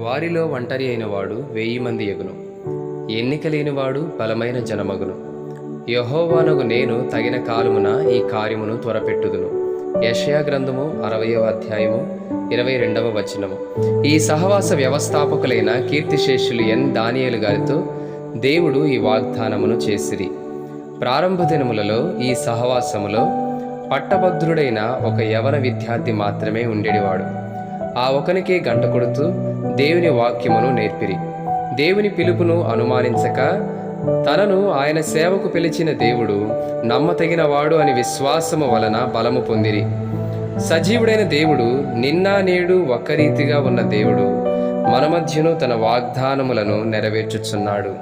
వారిలో ఒంటరి అయిన వాడు 1000 మంది ఎగును. ఎన్నిక లేనివాడు బలమైన జనమగును. యెహోవానగు నేను తగిన కాలమున ఈ కార్యమును త్వరపెట్టుదును. యెషయా గ్రంథము 60వ అధ్యాయము 22వ వచనము. ఈ సహవాస వ్యవస్థాపకులైన కీర్తిశేషులు దానియేలు గారితో దేవుడు ఈ వాగ్దానమును చేసిరి. ప్రారంభ దినములలో ఈ సహవాసములో పట్టభద్రుడైన ఒక యవన విద్యార్థి మాత్రమే ఉండేవాడు. ఆ ఒకనికే గంట కొడుతూ దేవుని వాక్యమును నేర్పిరి. దేవుని పిలుపును అనుమానించక తనను ఆయన సేవకు పిలిచిన దేవుడు నమ్మతగిన వాడు అని విశ్వాసము వలన బలము పొందిరి. సజీవుడైన దేవుడు నిన్న నేడు ఒక్క రీతిగా ఉన్న దేవుడు మన మధ్యను తన వాగ్దానములను నెరవేర్చుచున్నాడు.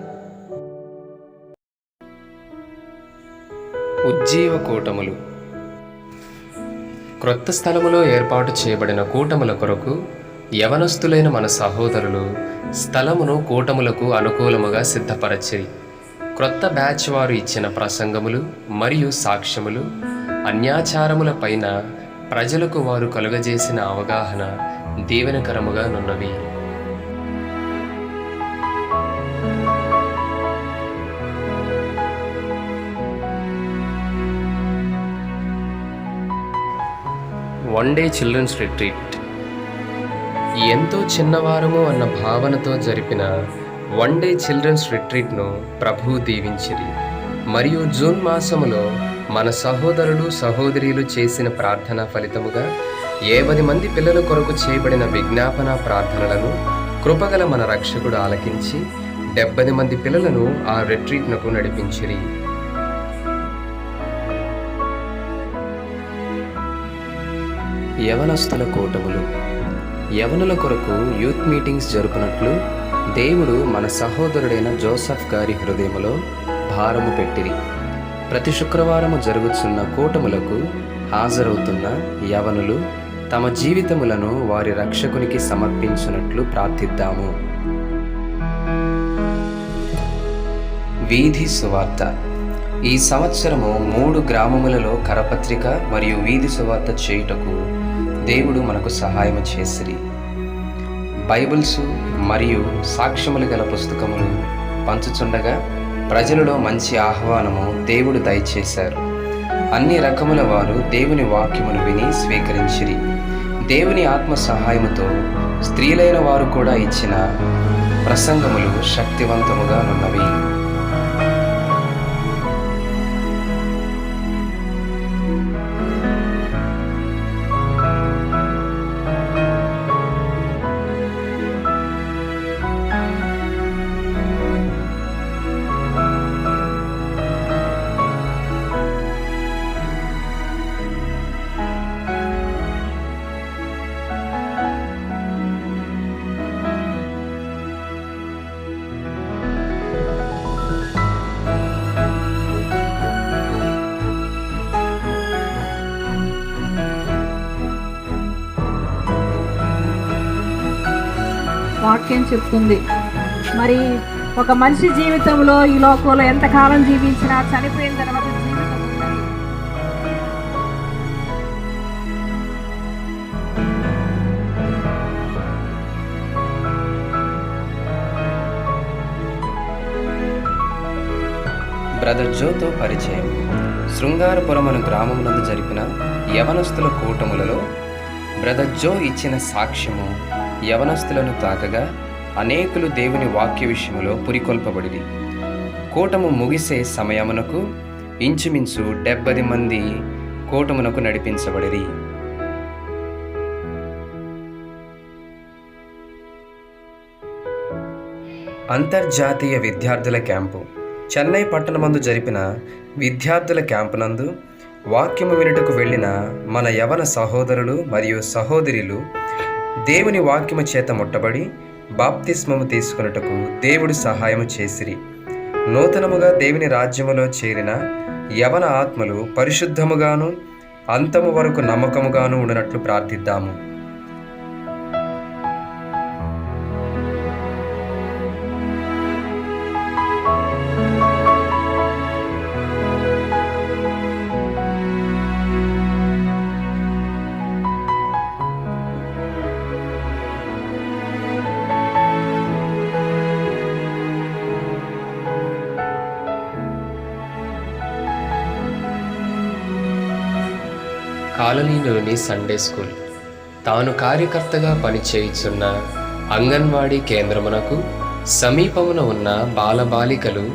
ఉజ్జీవ కూటములు. క్రొత్త స్థలములో ఏర్పాటు చేయబడిన కూటముల కొరకు యవనస్తులైన మన సహోదరులు స్థలమును కూటములకు అనుకూలముగా సిద్ధపరచిరి. క్రొత్త బ్యాచ్ వారు ఇచ్చిన ప్రసంగములు మరియు సాక్ష్యములు అన్యాచారముల పైన ప్రజలకు వారు కలుగజేసిన అవగాహన దీవెనకరముగా నున్నవి. One day children's retreat. ఎంతో చిన్నవారము అన్న భావనతో జరిపిన వన్ డే చిల్డ్రన్స్ రిట్రీట్ను ప్రభువు దీవించిరి. మరియు జూన్ మాసములో మన సహోదరులు సహోదరీలు చేసిన ప్రార్థన ఫలితముగా 70 మంది పిల్లల కొరకు చేయబడిన విజ్ఞాపన ప్రార్థనలను కృపగల మన రక్షకుడు ఆలకించి 70 మంది పిల్లలను ఆ రిట్రీట్నకు నడిపించిరి. యవనస్తుల కూటములు. యవనుల కొరకు యూత్ మీటింగ్స్ జరుపునట్లు దేవుడు మన సహోదరుడైన జోసఫ్ గారి హృదయములో భారము పెట్టిరి. ప్రతి శుక్రవారము జరుగుతున్న కూటములకు హాజరవుతున్న యవనులు తమ జీవితములను వారి రక్షకునికి సమర్పించినట్లు ప్రార్థిద్దాము. వీధి సువార్త. ఈ సంవత్సరము 3 గ్రామములలో కరపత్రిక మరియు వీధి సువార్త చేయుటకు దేవుడు మనకు సహాయము చేసిరి. బైబిల్స్ మరియు సాక్ష్యములు గల పుస్తకములు పంచుచుండగా ప్రజలలో మంచి ఆహ్వానము దేవుడు దయచేశారు. అన్ని రకముల వారు దేవుని వాక్యమును విని స్వీకరించిరి. దేవుని ఆత్మ సహాయముతో స్త్రీలైన వారు కూడా ఇచ్చిన ప్రసంగములు శక్తివంతముగా నున్నవి. వాక్యం చెప్తుంది. మరి ఒక మనిషి జీవితంలో ఈ లోకంలో ఎంతకాలం జీవించినా చనిపోయిన తర్వాత జీవితం ఉన్నది. బ్రదర్ జోతో పరిచయం. శృంగారపురం అను గ్రామం నందు జరిపిన యవనస్తుల కూటములలో బ్రదర్ జో ఇచ్చిన సాక్ష్యము యవనస్తులను తాకగా అనేకులు దేవుని వాక్య విషయములో పురికొల్పబడిరి. కూటము ముగిసే సమయమునకు ఇంచుమించు 70 మంది కూటమునకు నడిపించబడిరి. అంతర్జాతీయ విద్యార్థుల క్యాంపు. చెన్నై పట్టణమందు జరిపిన విద్యార్థుల క్యాంపునందు వాక్యము వినుటకు వెళ్ళిన మన యవన సహోదరులు మరియు సహోదరులు దేవుని వాక్యము చేత ముట్టబడి బాప్తిస్మము తీసుకొనుటకు దేవుడు సహాయము చేసిరి. నూతనముగా దేవుని రాజ్యములో చేరిన యవన ఆత్మలు పరిశుద్ధముగాను అంతము వరకు నమ్మకముగాను ఉండునట్లు ప్రార్థిద్దాము. కాలనీలోని సండే స్కూల్ తాను కార్యకర్తగా పనిచేయుచున్న అంగన్వాడీ కేంద్రమునకు సమీపమున ఉన్న బాలబాలికలు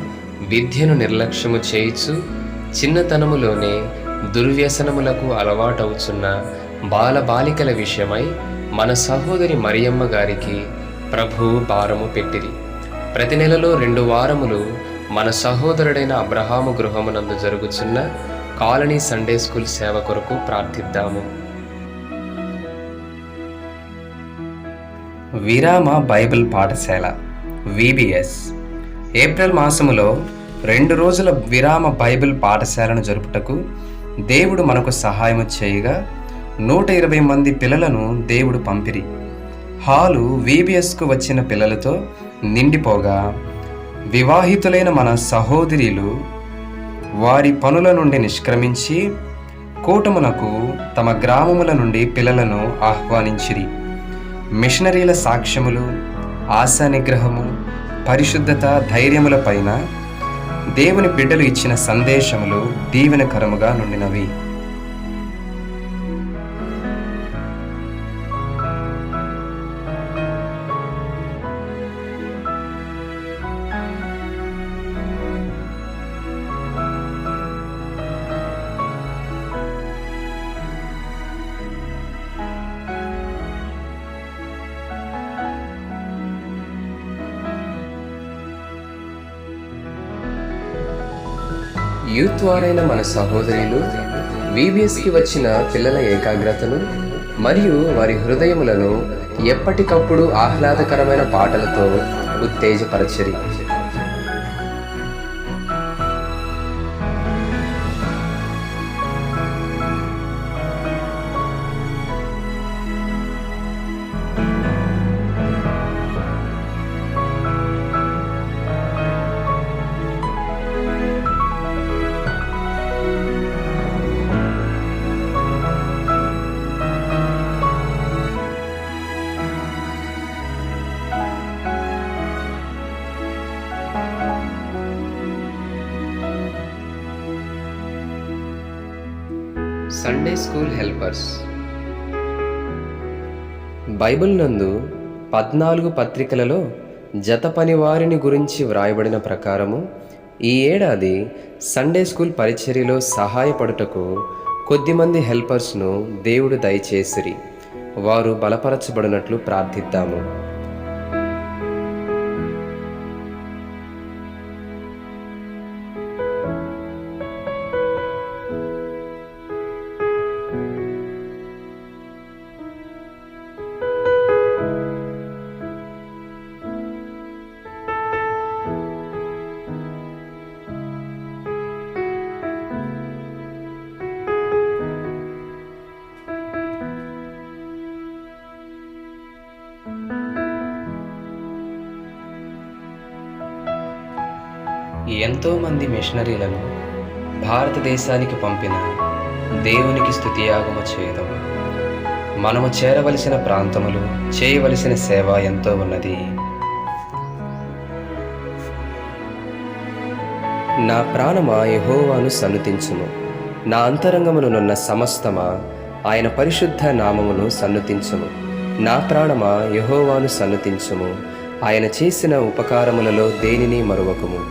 విద్యను నిర్లక్ష్యము చేయుచు చిన్నతనములోనే దుర్వ్యసనములకు అలవాటవుచున్న బాలబాలికల విషయమై మన సహోదరి మరియమ్మ గారికి ప్రభువు భారము పెట్టిరి. ప్రతి నెలలో 2 వారములు మన సహోదరుడైన అబ్రహాము గృహమునందు జరుగుచున్న కాలనీ సండే స్కూల్ సేవ కొరకు ప్రార్థిద్దాము. విరామ బైబిల్ పాఠశాల VBS ఏప్రిల్ మాసములో 2 రోజుల విరామ బైబిల్ పాఠశాలను జరుపుటకు దేవుడు మనకు సహాయము చేయగా 120 మంది పిల్లలను దేవుడు పంపిరి. హాలు VBSకు వచ్చిన పిల్లలతో నిండిపోగా వివాహితులైన మన సహోదరులు వారి పనుల నుండి నిష్క్రమించి కూటమునకు తమ గ్రామముల నుండి పిల్లలను ఆహ్వానించిరి. మిషనరీల సాక్ష్యములు, ఆశా నిగ్రహము, పరిశుద్ధత, ధైర్యముల పైన దేవుని బిడ్డలు ఇచ్చిన సందేశములు దీవెనకరముగా నుండినవి. యూత్ వారైన మన సహోదరులు VBSకి వచ్చిన పిల్లల ఏకాగ్రతను మరియు వారి హృదయములను ఎప్పటికప్పుడు ఆహ్లాదకరమైన పాటలతో ఉత్తేజపరచరి. Sunday school helpers. బైబిల్ నందు 14 పత్రికలలో జత పని వారిని గురించి వ్రాయబడిన ప్రకారము ఈ ఏడాది సండే స్కూల్ పరిచర్యలో సహాయపడుటకు కొద్దిమంది హెల్పర్స్ను దేవుడు దయచేసిరి. వారు బలపరచబడినట్లు ప్రార్థిద్దాము. ఎంతోమంది మిషనరీలను భారతదేశానికి పంపిన దేవునికి స్తుతియాగము చేయదము. మనము చేరవలసిన ప్రాంతములు, చేయవలసిన సేవ ఎంతో ఉన్నది. నా ప్రాణమా యెహోవాను సన్నుతించుము, నా అంతరంగమునున్న సమస్తమా ఆయన పరిశుద్ధ నామమును సన్నుతించుము. నా ప్రాణమా యెహోవాను సన్నుతించుము, ఆయన చేసిన ఉపకారములలో దేనిని మరువకుము.